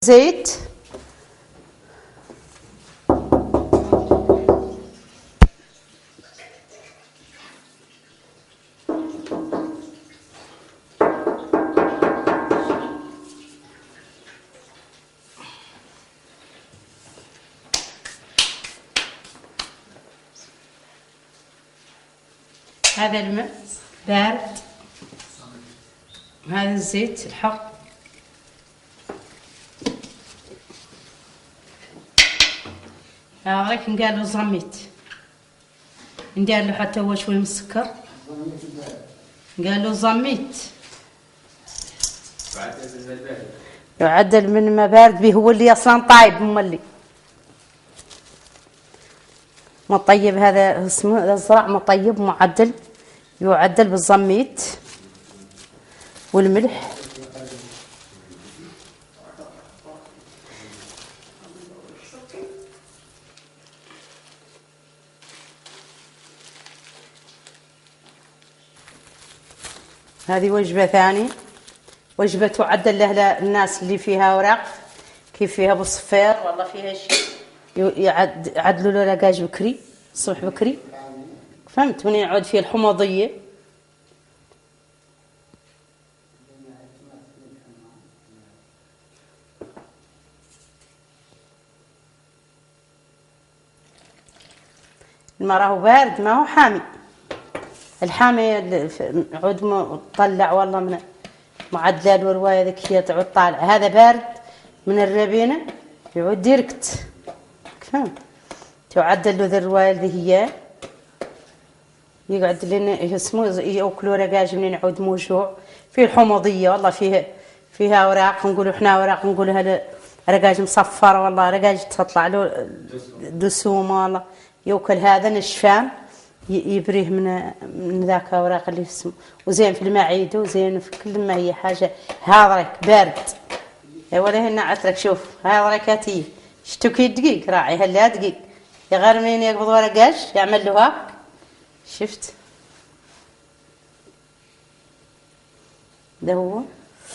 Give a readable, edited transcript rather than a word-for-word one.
زيت، هذا الماء بارد، هذا الزيت الحار، راك نقالو زميت، ندير له حتى هو شويه من السكر، قالوا زميت يعدل من ما بارد به، هو اللي اصلا طايب مولي مطيب، هذا اسمه الزرع مطيب معدل، يعدل بالزميت والملح. هذه وجبة ثانية، وجبة تعدل له الناس اللي فيها أوراق، كيف فيها بالصفير والله فيها شيء، يعدلوا له دجاج بكري الصبح بكري، فهمت، منين يعود فيه الحموضية. الماء راهو بارد ما هو حامي، الحامي عود طلع والله من معدلات والرواية ذيك هي تعود طالعة، هذا بارد من الربينة يعود ديركت، فهمت، تعدل له ذي الرواية اللي هي يقعد لنا اسمه ياكلوا رقاج منين يعود موجوع، فيه الحموضية والله فيها أوراق، نقولوا احنا أوراق، نقولوا هذا رقاج مصفر والله، رقاج تطلع له دسوم والله، ياكل هذا نشفان يبريه من ذاك أوراق اللي في اسمه، وزين في المعدة وزين في كل ما هي حاجة. هاضرك بارد ولا هنا عترك، شوف هاضرك هاتي شتو كي دقيق راعي هلا دقيق يا غير منين يقبض ورقاش يعمل له هاك، شفت ده هو.